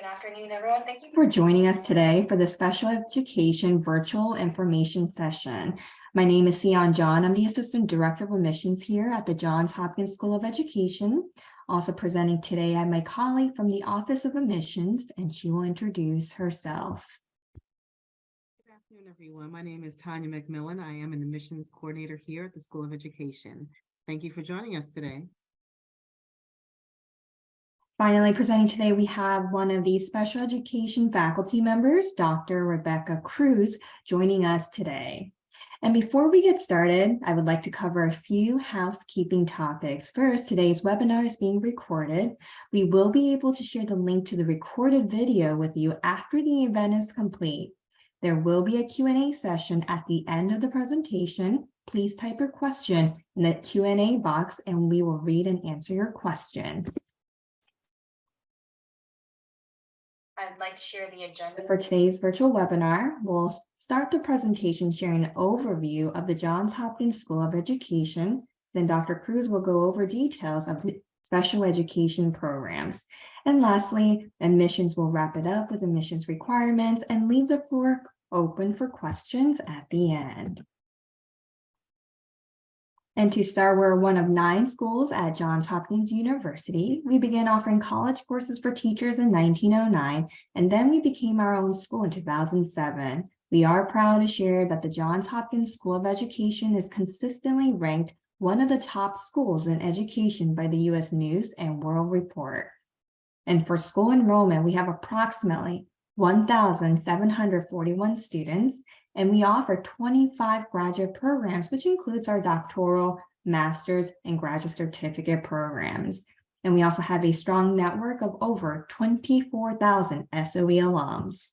Good afternoon, everyone. Thank you for joining us today for the Special Education Virtual Information Session. My name is Sion John. I'm the Assistant Director of Admissions here at the Johns Hopkins School of Education. Also presenting today, I have my colleague from the Office of Admissions, and she will introduce herself. Good afternoon, everyone. My name is Tanya McMillan. I am an admissions coordinator here at the School of Education. Thank you for joining us today. Finally, presenting today, we have one of the special education faculty members, Dr. Rebecca Cruz, joining us today. And before we get started, I would like to cover a few housekeeping topics. First, today's webinar is being recorded. We will be able to share the link to the recorded video with you after the event is complete. There will be a Q&A session at the end of the presentation. Please type your question in the Q&A box and we will read and answer your questions. I'd like to share the agenda for today's virtual webinar. We'll start the presentation sharing an overview of the Johns Hopkins School of Education. Then Dr. Cruz will go over details of the special education programs. And lastly, admissions will wrap it up with admissions requirements and leave the floor open for questions at the end. And to start, we're one of 9 schools at Johns Hopkins University. We began offering college courses for teachers in 1909, and then we became our own school in 2007. We are proud to share that the Johns Hopkins School of Education is consistently ranked one of the top schools in education by the U.S. News and World Report. And for school enrollment, we have approximately 1,741 students, and we offer 25 graduate programs, which includes our doctoral, master's, and graduate certificate programs. And we also have a strong network of over 24,000 SOE alums.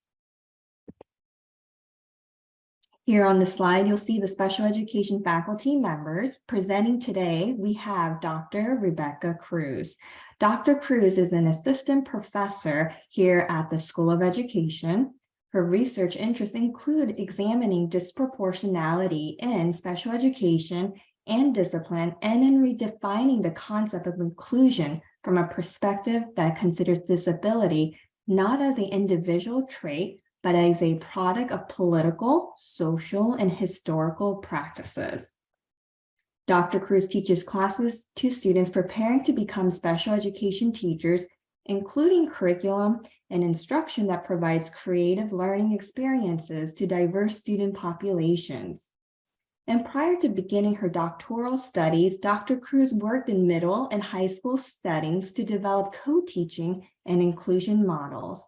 Here on the slide, you'll see the special education faculty members. Presenting today, we have Dr. Rebecca Cruz. Dr. Cruz is an assistant professor here at the School of Education. Her research interests include examining disproportionality in special education and discipline, and in redefining the concept of inclusion from a perspective that considers disability not as an individual trait, but as a product of political, social, and historical practices. Dr. Cruz teaches classes to students preparing to become special education teachers, including curriculum and instruction that provides creative learning experiences to diverse student populations. And prior to beginning her doctoral studies, Dr. Cruz worked in middle and high school settings to develop co-teaching and inclusion models.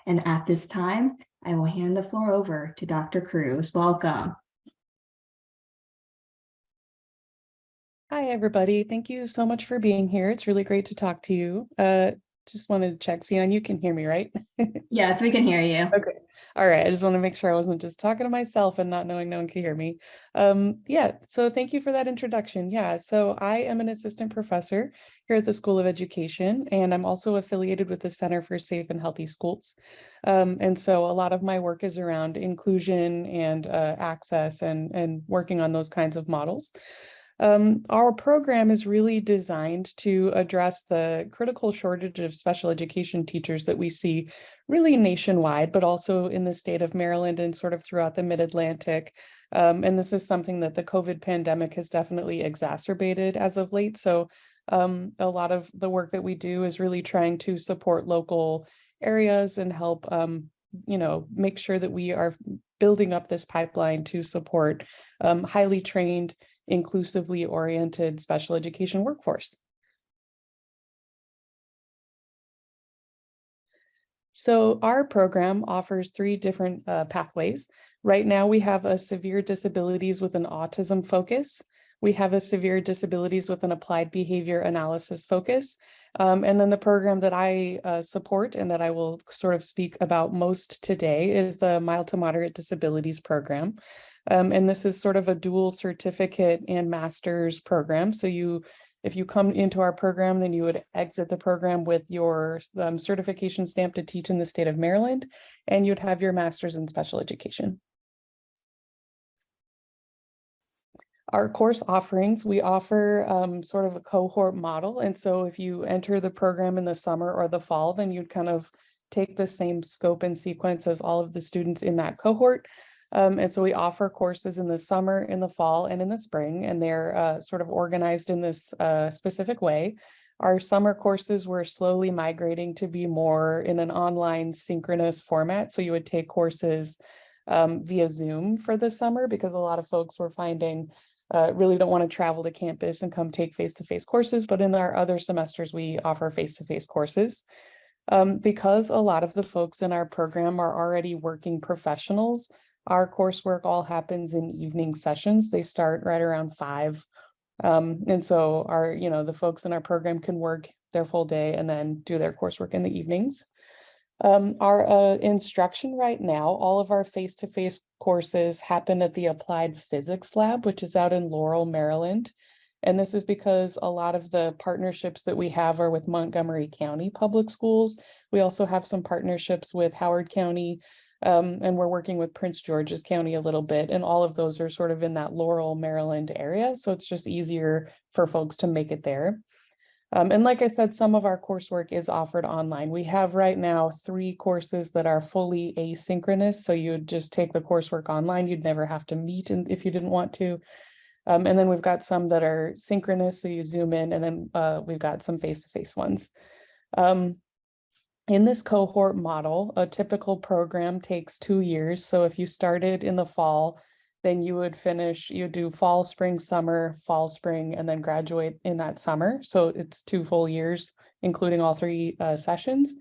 And at this time, I will hand the floor over to Dr. Cruz. Welcome. Hi, everybody. Thank you so much for being here. It's really great to talk to you. Just wanted to check, Sion, you can hear me, right? Yes, we can hear you. Okay. All right. I just want to make sure I wasn't just talking to myself and not knowing no one can hear me. Yeah, so thank you for that introduction. Yeah, so I am an assistant professor here at the School of Education, and I'm also affiliated with the Center for Safe and Healthy Schools. And so a lot of my work is around inclusion and access and working on those kinds of models. Our program is really designed to address the critical shortage of special education teachers that we see really nationwide, but also in the state of Maryland and sort of throughout the Mid-Atlantic. And this is something that the COVID pandemic has definitely exacerbated as of late. So a lot of the work that we do is really trying to support local areas and help, make sure that we are building up this pipeline to support highly trained, inclusively oriented special education workforce. So our program offers 3 different pathways. Right now we have a severe disabilities with an autism focus. We have a severe disabilities with an applied behavior analysis focus. And then the program that I support and that I will sort of speak about most today is the mild to moderate disabilities program. And this is sort of a dual certificate and master's program. So if you come into our program, then you would exit the program with your certification stamp to teach in the state of Maryland, and you'd have your master's in special education. Our course offerings, we offer sort of a cohort model. And so if you enter the program in the summer or the fall, then you'd kind of take the same scope and sequence as all of the students in that cohort. And so we offer courses in the summer, in the fall, and in the spring, and they're sort of organized in this specific way. Our summer courses were slowly migrating to be more in an online synchronous format. So you would take courses via Zoom for the summer, because a lot of folks were finding really don't want to travel to campus and come take face-to-face courses. But in our other semesters, we offer face-to-face courses. Because a lot of the folks in our program are already working professionals, our coursework all happens in evening sessions. They start right around 5. And so the folks in our program can work their full day and then do their coursework in the evenings. Our instruction right now, all of our face-to-face courses happen at the Applied Physics Lab, which is out in Laurel, Maryland. And this is because a lot of the partnerships that we have are with Montgomery County Public Schools. We also have some partnerships with Howard County, and we're working with Prince George's County a little bit. And all of those are sort of in that Laurel, Maryland area. So it's just easier for folks to make it there. And like I said, some of our coursework is offered online. We have right now 3 courses that are fully asynchronous. So you would just take the coursework online. You'd never have to meet if you didn't want to. And then we've got some that are synchronous, so you Zoom in, and then we've got some face-to-face ones. In this cohort model, a typical program takes 2 years. So if you started in the fall, then you would do fall, spring, summer, fall, spring, and then graduate in that summer. So it's 2 full years, including all 3 sessions.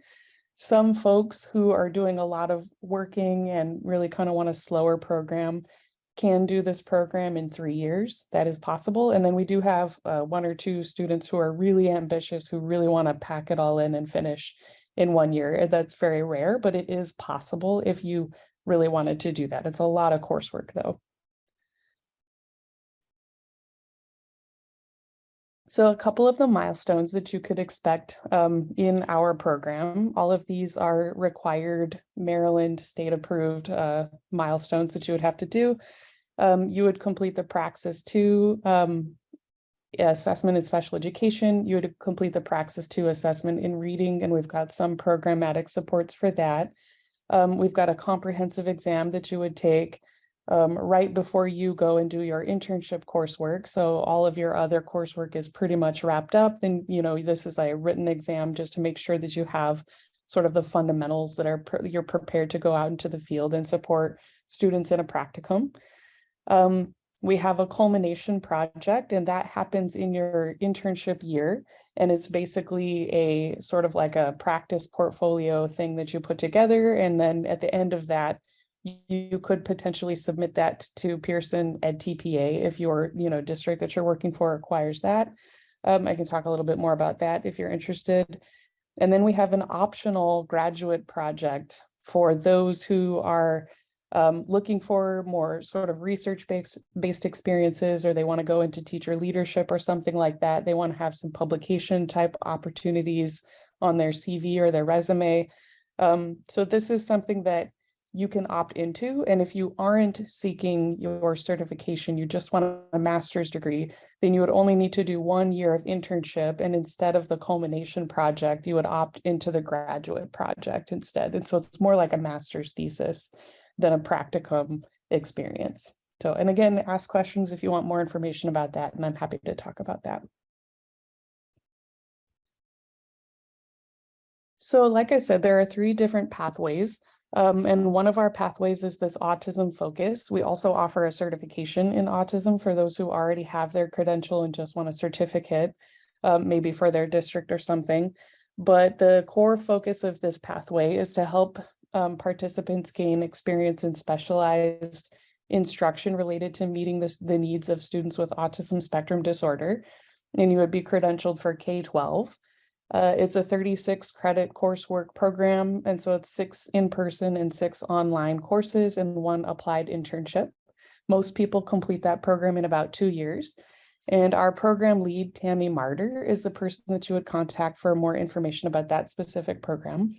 Some folks who are doing a lot of working and really kind of want a slower program can do this program in 3 years. That is possible. And then we do have 1 or 2 students who are really ambitious, who really want to pack it all in and finish in 1 year. That's very rare, but it is possible if you really wanted to do that. It's a lot of coursework though. So a couple of the milestones that you could expect in our program, all of these are required Maryland state approved milestones that you would have to do. You would complete the Praxis 2 assessment in special education. You would complete the Praxis 2 assessment in reading, and we've got some programmatic supports for that. We've got a comprehensive exam that you would take right before you go and do your internship coursework. So all of your other coursework is pretty much wrapped up. Then, this is a written exam just to make sure that you have sort of the fundamentals that you're prepared to go out into the field and support students in a practicum. We have a culmination project, and that happens in your internship year. And it's basically a sort of like a practice portfolio thing that you put together. And then at the end of that, you could potentially submit that to Pearson EdTPA if your district that you're working for requires that. I can talk a little bit more about that if you're interested. And then we have an optional graduate project for those who are looking for more sort of research-based experiences, or they want to go into teacher leadership or something like that. They want to have some publication type opportunities on their CV or their resume. So this is something that you can opt into. And if you aren't seeking your certification, you just want a master's degree, then you would only need to do 1 year of internship. And instead of the culmination project, you would opt into the graduate project instead. And so it's more like a master's thesis than a practicum experience. So, and again, ask questions if you want more information about that, and I'm happy to talk about that. So like I said, there are 3 different pathways. And one of our pathways is this autism focus. We also offer a certification in autism for those who already have their credential and just want a certificate, maybe for their district or something. But the core focus of this pathway is to help participants gain experience in specialized instruction related to meeting the needs of students with autism spectrum disorder. And you would be credentialed for K-12. It's a 36 credit coursework program. And so it's 6 in-person and 6 online courses and 1 applied internship. Most people complete that program in about 2 years. And our program lead, Tammy Martyr, is the person that you would contact for more information about that specific program.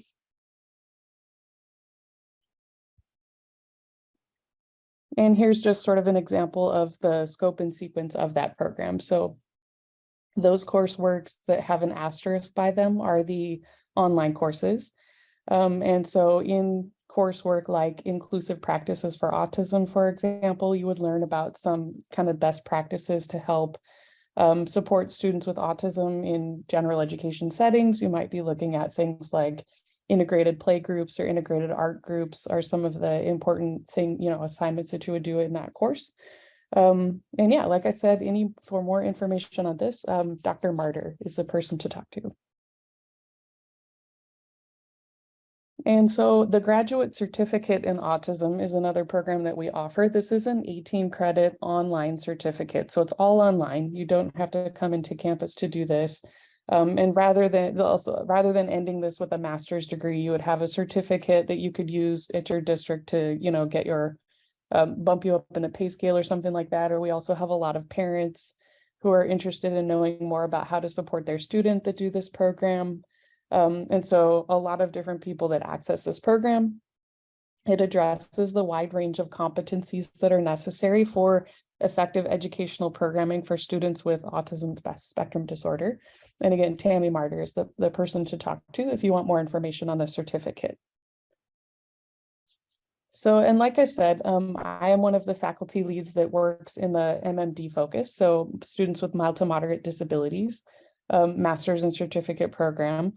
And here's just sort of an example of the scope and sequence of that program. So those courseworks that have an asterisk by them are the online courses. And so in coursework like inclusive practices for autism, for example, you would learn about some kind of best practices to help support students with autism in general education settings. You might be looking at things like integrated play groups or integrated art groups are some of the important assignments that you would do in that course. And yeah, like I said, for more information on this, Dr. Martyr is the person to talk to. And so the graduate certificate in autism is another program that we offer. This is an 18 credit online certificate. So it's all online. You don't have to come into campus to do this. And rather than ending this with a master's degree, you would have a certificate that you could use at your district to, get your bump you up in a pay scale or something like that. Or we also have a lot of parents who are interested in knowing more about how to support their student that do this program. And so a lot of different people that access this program, it addresses the wide range of competencies that are necessary for effective educational programming for students with autism spectrum disorder. And again, Tammy Martyr is the person to talk to if you want more information on the certificate. So, and like I said, I am one of the faculty leads that works in the MMD focus. So students with mild to moderate disabilities, master's and certificate program.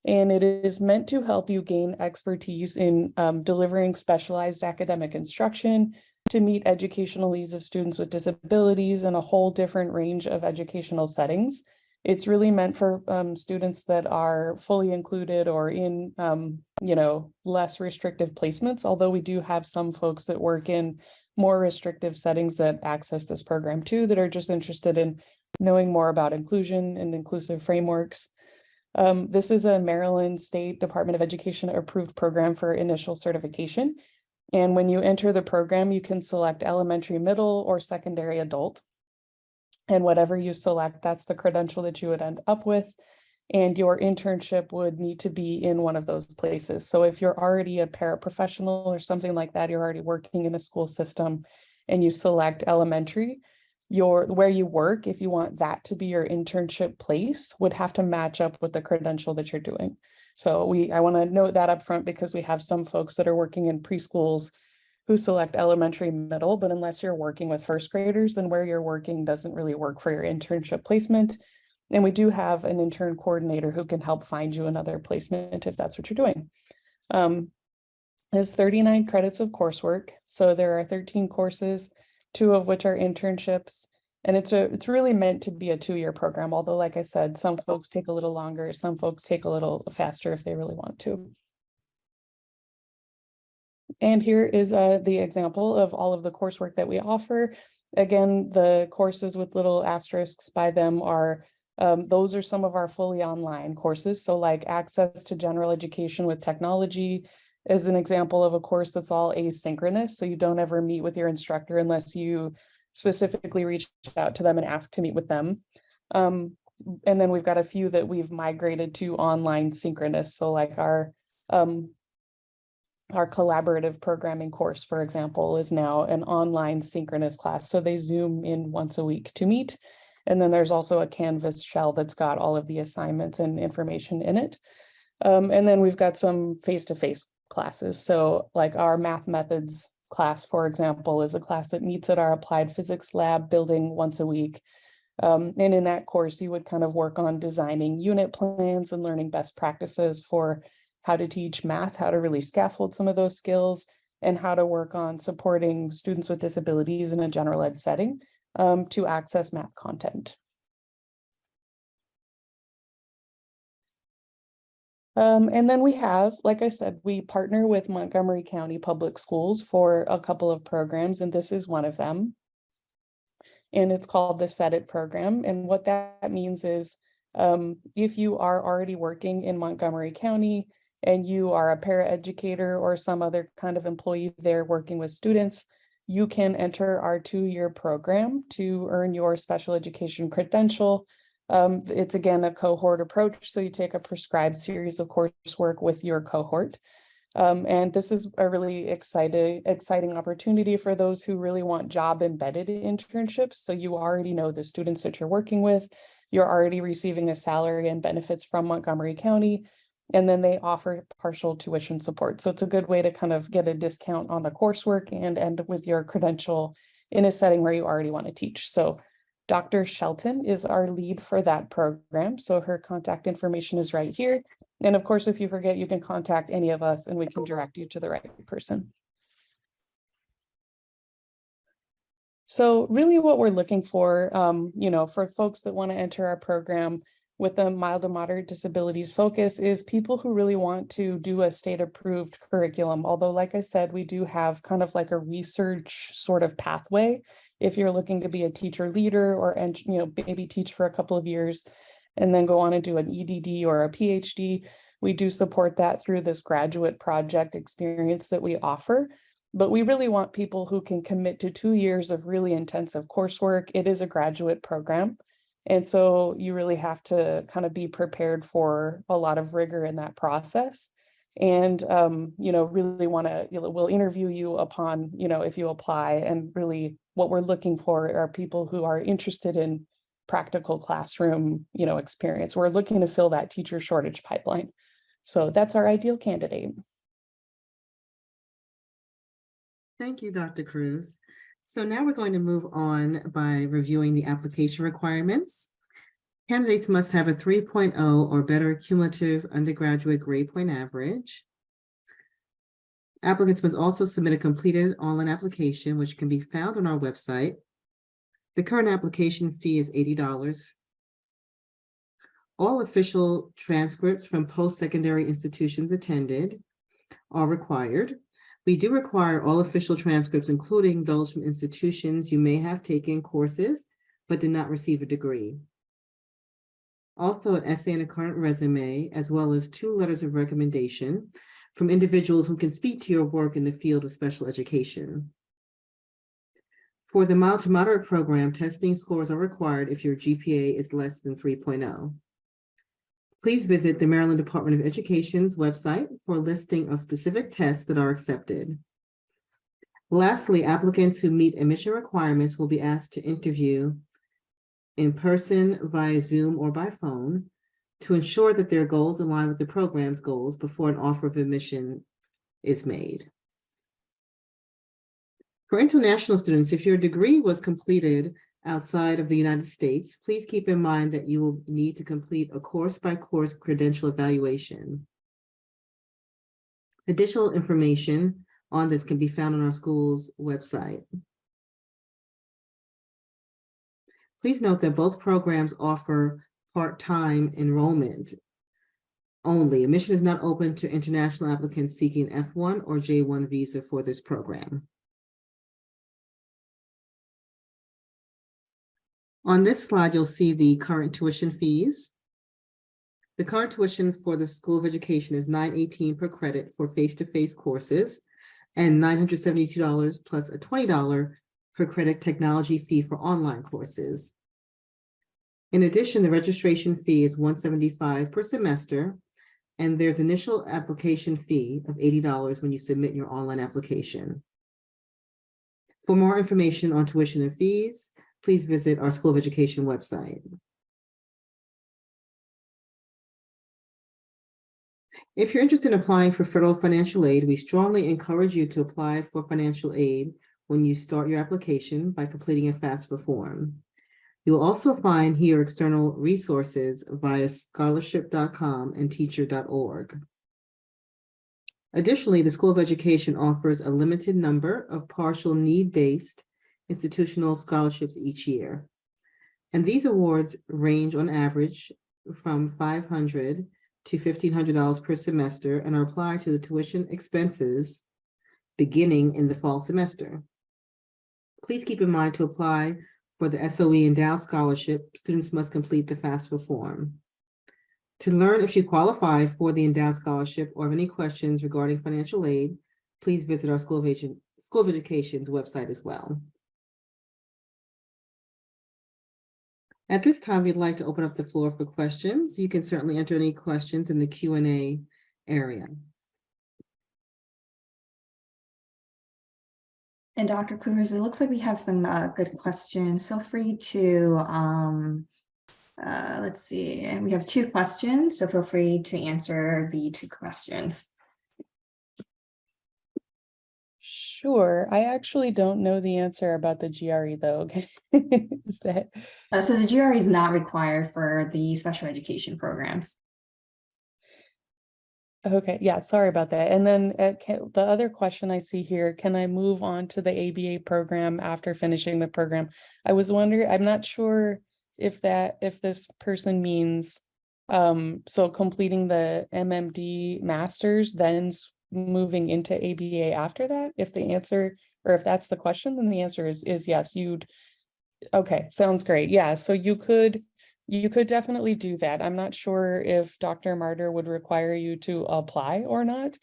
And it is meant to help you gain expertise in delivering specialized academic instruction to meet educational needs of students with disabilities in a whole different range of educational settings. It's really meant for students that are fully included or in, less restrictive placements, although we do have some folks that work in more restrictive settings that access this program too, that are just interested in knowing more about inclusion and inclusive frameworks. This is a Maryland State Department of Education approved program for initial certification. And when you enter the program, you can select elementary, middle, or secondary adult. And whatever you select, that's the credential that you would end up with. And your internship would need to be in one of those places. So if you're already a paraprofessional or something like that, you're already working in a school system and you select elementary, where you work, if you want that to be your internship place, would have to match up with the credential that you're doing. So I want to note that up front because we have some folks that are working in preschools who select elementary, middle, but unless you're working with first graders, then where you're working doesn't really work for your internship placement. And we do have an intern coordinator who can help find you another placement if that's what you're doing. There's 39 credits of coursework. So there are 13 courses, 2 of which are internships. And it's really meant to be a 2-year program. Although, like I said, some folks take a little longer, some folks take a little faster if they really want to. And here is the example of all of the coursework that we offer. Again, the courses with little asterisks by them are, those are some of our fully online courses. So like access to general education with technology is an example of a course that's all asynchronous. So you don't ever meet with your instructor unless you specifically reach out to them and ask to meet with them. And then we've got a few that we've migrated to online synchronous. So like our collaborative programming course, for example, is now an online synchronous class. So they Zoom in once a week to meet. And then there's also a Canvas shell that's got all of the assignments and information in it. And then we've got some face-to-face classes. So like our math methods class, for example, is a class that meets at our applied physics lab building once a week. And in that course, you would kind of work on designing unit plans and learning best practices for how to teach math, how to really scaffold some of those skills, and how to work on supporting students with disabilities in a general ed setting to access math content. And then we have, like I said, we partner with Montgomery County Public Schools for a couple of programs, and this is one of them. And it's called the Set It program. And what that means is if you are already working in Montgomery County and you are a paraeducator or some other kind of employee there working with students, you can enter our 2-year program to earn your special education credential. It's again a cohort approach. So you take a prescribed series of coursework with your cohort. And this is a really exciting opportunity for those who really want job embedded internships. So you already know the students that you're working with, you're already receiving a salary and benefits from Montgomery County. And then they offer partial tuition support. So it's a good way to kind of get a discount on the coursework and end with your credential in a setting where you already want to teach. So Dr. Shelton is our lead for that program. So her contact information is right here. And of course, if you forget, you can contact any of us and we can direct you to the right person. So really what we're looking for, for folks that want to enter our program with a mild to moderate disabilities focus is people who really want to do a state approved curriculum. Although, like I said, we do have kind of like a research sort of pathway. If you're looking to be a teacher leader or, maybe teach for a couple of years and then go on and do an EDD or a PhD, we do support that through this graduate project experience that we offer. But we really want people who can commit to 2 years of really intensive coursework. It is a graduate program. And so you really have to kind of be prepared for a lot of rigor in that process. And, really want to, we'll interview you upon, if you apply. And really what we're looking for are people who are interested in practical classroom, experience. We're looking to fill that teacher shortage pipeline. So that's our ideal candidate. Thank you, Dr. Cruz. So now we're going to move on by reviewing the application requirements. Candidates must have a 3.0 or better cumulative undergraduate grade point average. Applicants must also submit a completed online application, which can be found on our website. The current application fee is $80. All official transcripts from post-secondary institutions attended are required. We do require all official transcripts, including those from institutions you may have taken courses, but did not receive a degree. Also, an essay and a current resume, as well as 2 letters of recommendation from individuals who can speak to your work in the field of special education. For the mild to moderate program, testing scores are required if your GPA is less than 3.0. Please visit the Maryland Department of Education's website for a listing of specific tests that are accepted. Lastly, applicants who meet admission requirements will be asked to interview in person, via Zoom, or by phone to ensure that their goals align with the program's goals before an offer of admission is made. For international students, if your degree was completed outside of the United States, please keep in mind that you will need to complete a course-by-course credential evaluation. Additional information on this can be found on our school's website. Please note that both programs offer part-time enrollment only. Admission is not open to international applicants seeking F1 or J1 visa for this program. On this slide, you'll see the current tuition fees. The current tuition for the School of Education is $918 per credit for face-to-face courses and $972 plus a $20 per credit technology fee for online courses. In addition, the registration fee is $175 per semester, and there's initial application fee of $80 when you submit your online application. For more information on tuition and fees, please visit our School of Education website. If you're interested in applying for federal financial aid, we strongly encourage you to apply for financial aid when you start your application by completing a FAFSA form. You will also find here external resources via scholarship.com and teacher.org. Additionally, the School of Education offers a limited number of partial need-based institutional scholarships each year. And these awards range on average from $500 to $1,500 per semester and are applied to the tuition expenses beginning in the fall semester. Please keep in mind to apply for the SOE Endow Scholarship, students must complete the FAFSA form. To learn if you qualify for the Endow Scholarship or have any questions regarding financial aid, please visit our School of Education's website as well. At this time, we'd like to open up the floor for questions. You can certainly enter any questions in the Q&A area. And Dr. Cruz, it looks like we have some good questions. Feel free to Let's see, and we have 2 questions, so feel free to answer the 2 questions. Sure. I actually don't know the answer about the GRE though. Is that So the GRE is not required for the special education programs. okay? Yeah, sorry about that. And then the other question I see here, can I move on to the ABA program after finishing the program? I was wondering, I'm not sure if this person means so completing the MMD masters, then moving into ABA after that. If the answer, or if that's the question, then the answer is yes, you'd. Okay, sounds great. Yeah, so you could definitely do that. I'm not sure if Dr. Martyr would require you to apply or not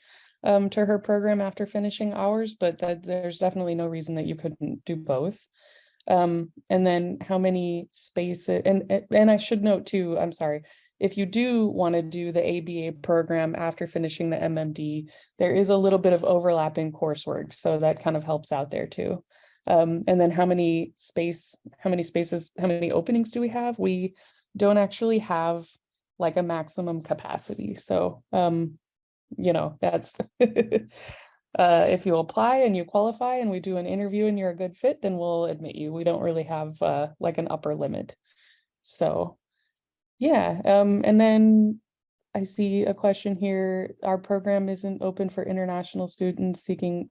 to her program after finishing ours, but there's definitely no reason that you couldn't do both. And then how many spaces, and I should note too, I'm sorry, if you do want to do the ABA program after finishing the MMD, there is a little bit of overlap in coursework, so that kind of helps out there too. And then how many spaces, how many openings do we have? We don't actually have like a maximum capacity. So, that's if you apply and you qualify and we do an interview and you're a good fit, then we'll admit you. We don't really have like an upper limit. So yeah, and then I see a question here. Our program isn't open for international students seeking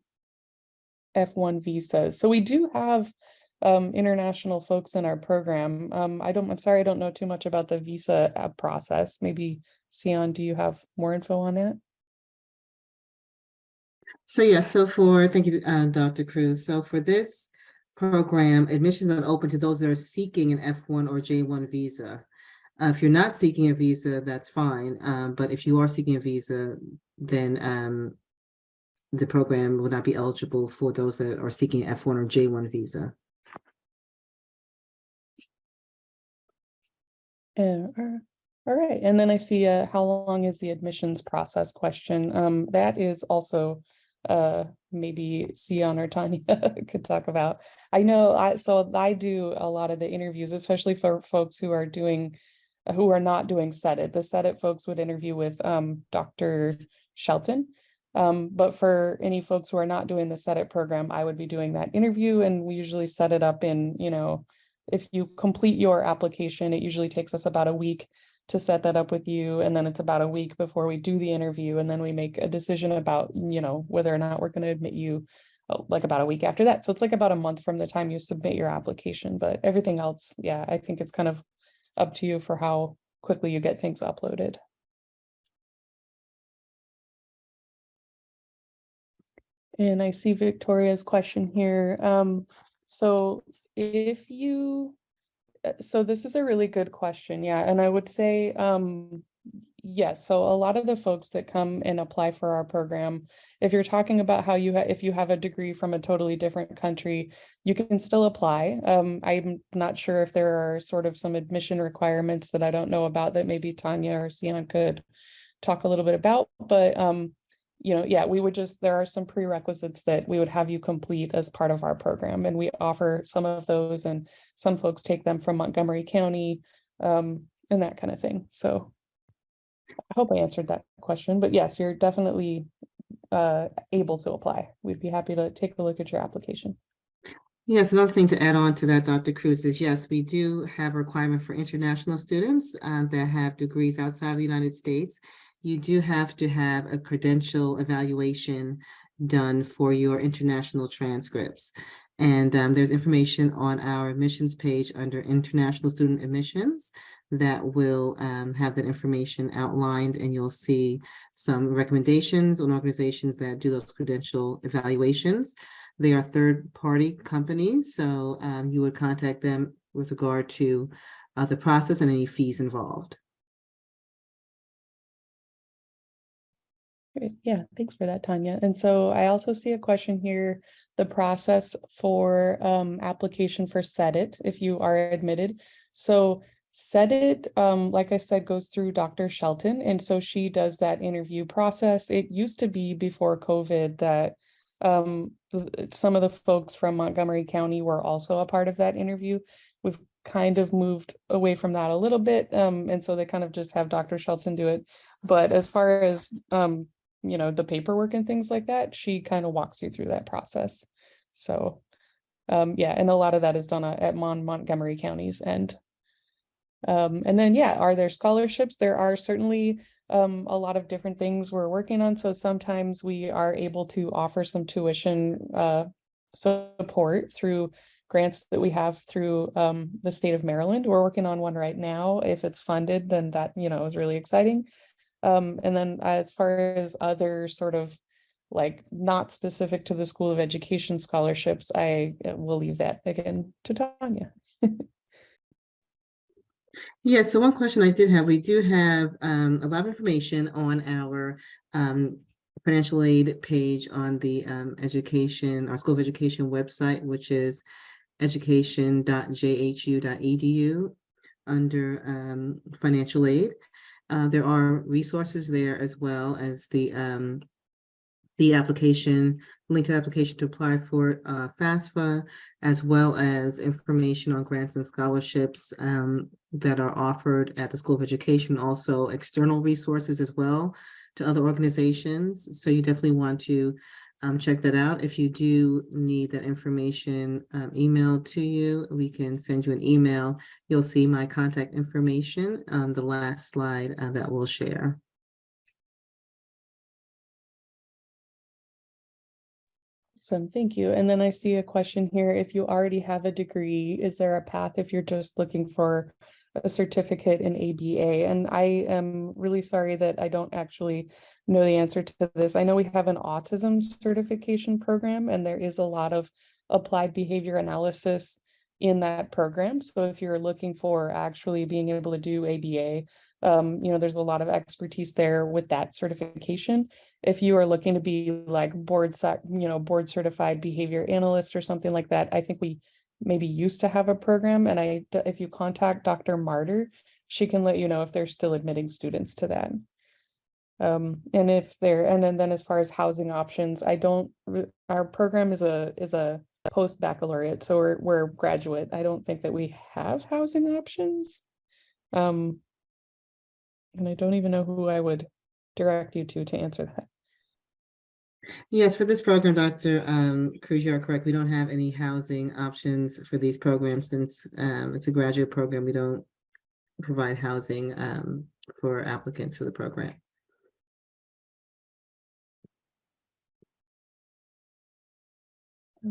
F1 visas. So we do have international folks in our program. I'm sorry, I don't know too much about the visa process. Maybe Sion, do you have more info on that? So thank you, Dr. Cruz. So for this program, admissions are open to those that are seeking an F1 or J1 visa. If you're not seeking a visa, that's fine. But if you are seeking a visa, then the program will not be eligible for those that are seeking an F1 or J1 visa. All right, and then I see how long is the admissions process question. That is also maybe Sion or Tanya could talk about. I know I do a lot of the interviews, especially for folks who are not doing SEDIT. The SEDIT folks would interview with Dr. Shelton. But for any folks who are not doing the SEDIT program, I would be doing that interview, and we usually set it up in, if you complete your application, it usually takes us about a week to set that up with you. And then it's about a week before we do the interview. And then we make a decision about, whether or not we're going to admit you like about a week after that. So it's like about a month from the time you submit your application, but everything else, yeah, I think it's kind of up to you for how quickly you get things uploaded. And I see Victoria's question here. So if you, so this is a really good question. Yeah. And I would say, yes. So a lot of the folks that come and apply for our program, if you're talking about how if you have a degree from a totally different country, you can still apply. I'm not sure if there are sort of some admission requirements that I don't know about that maybe Tanya or Sion could talk a little bit about, but yeah, there are some prerequisites that we would have you complete as part of our program. And we offer some of those, and some folks take them from Montgomery County, and that kind of thing. So I hope I answered that question, but yes, you're definitely able to apply. We'd be happy to take a look at your application. Yes, another thing to add on to that, Dr. Cruz, is yes, we do have a requirement for international students that have degrees outside of the United States. You do have to have a credential evaluation done for your international transcripts. And there's information on our admissions page under international student admissions that will have that information outlined, and you'll see some recommendations on organizations that do those credential evaluations. They are third-party companies, so you would contact them with regard to the process and any fees involved. Great. Yeah, thanks for that, Tanya. And so I also see a question here, the process for application for SEDIT, if you are admitted. So SEDIT, like I said, goes through Dr. Shelton, and so she does that interview process. It used to be before COVID that some of the folks from Montgomery County were also a part of that interview. We've kind of moved away from that a little bit. And so they kind of just have Dr. Shelton do it. But as far as, the paperwork and things like that, she kind of walks you through that process. So, yeah, and a lot of that is done at Montgomery counties. And then, yeah, are there scholarships? There are certainly a lot of different things we're working on. So sometimes we are able to offer some tuition support through grants that we have through the state of Maryland. We're working on one right now. If it's funded, then that, is really exciting. And then as far as other sort of like not specific to the School of Education scholarships, I will leave that again to Tanya. Yeah, so one question I did have, we do have a lot of information on our financial aid page on the our School of Education website, which is education.jhu.edu under financial aid. There are resources there as well as the application, link to the application to apply for FAFSA, as well as information on grants and scholarships that are offered at the School of Education, also external resources as well to other organizations. So you definitely want to check that out. If you do need that information emailed to you, we can send you an email. You'll see my contact information on the last slide that we'll share. Awesome, thank you. And then I see a question here. If you already have a degree, is there a path if you're just looking for a certificate in ABA? And I am really sorry that I don't actually know the answer to this. I know we have an autism certification program, and there is a lot of applied behavior analysis in that program. So if you're looking for actually being able to do ABA, there's a lot of expertise there with that certification. If you are looking to be like board certified behavior analyst or something like that, I think we maybe used to have a program. And if you contact Dr. Martyr, she can let you know if they're still admitting students to that. And then as far as housing options, our program is a post baccalaureate, so we're graduate. I don't think that we have housing options. And I don't even know who I would direct you to answer that. Yes, for this program, Dr. Cruz, you are correct. We don't have any housing options for these programs since it's a graduate program. We don't provide housing for applicants to the program.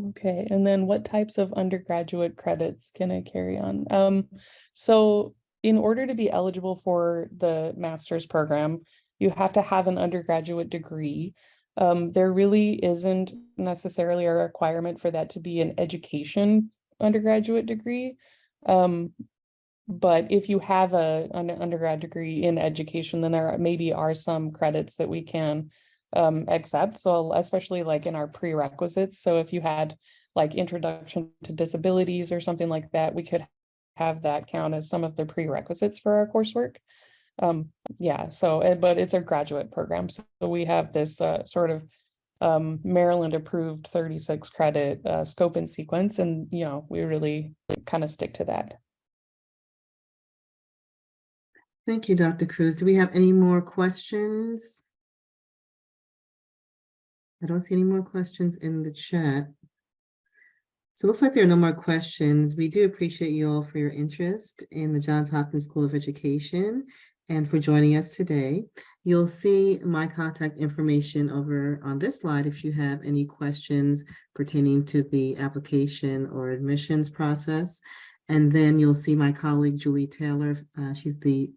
Okay, and then what types of undergraduate credits can I carry on? So in order to be eligible for the master's program, you have to have an undergraduate degree. There really isn't necessarily a requirement for that to be an education undergraduate degree. But if you have an undergrad degree in education, then there maybe are some credits that we can accept. So especially like in our prerequisites. So if you had like introduction to disabilities or something like that, we could have that count as some of the prerequisites for our coursework. Yeah, so but it's a graduate program. So we have this sort of Maryland approved 36 credit scope and sequence, and we really kind of stick to that. Thank you, Dr. Cruz. Do we have any more questions? I don't see any more questions in the chat. So it looks like there are no more questions. We do appreciate you all for your interest in the Johns Hopkins School of Education and for joining us today. You'll see my contact information over on this slide if you have any questions pertaining to the application or admissions process. And then you'll see my colleague, Julie Taylor. She's the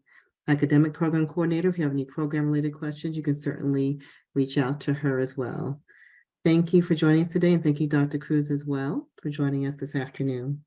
academic program coordinator. If you have any program related questions, you can certainly reach out to her as well. Thank you for joining us today, and thank you, Dr. Cruz, as well, for joining us this afternoon.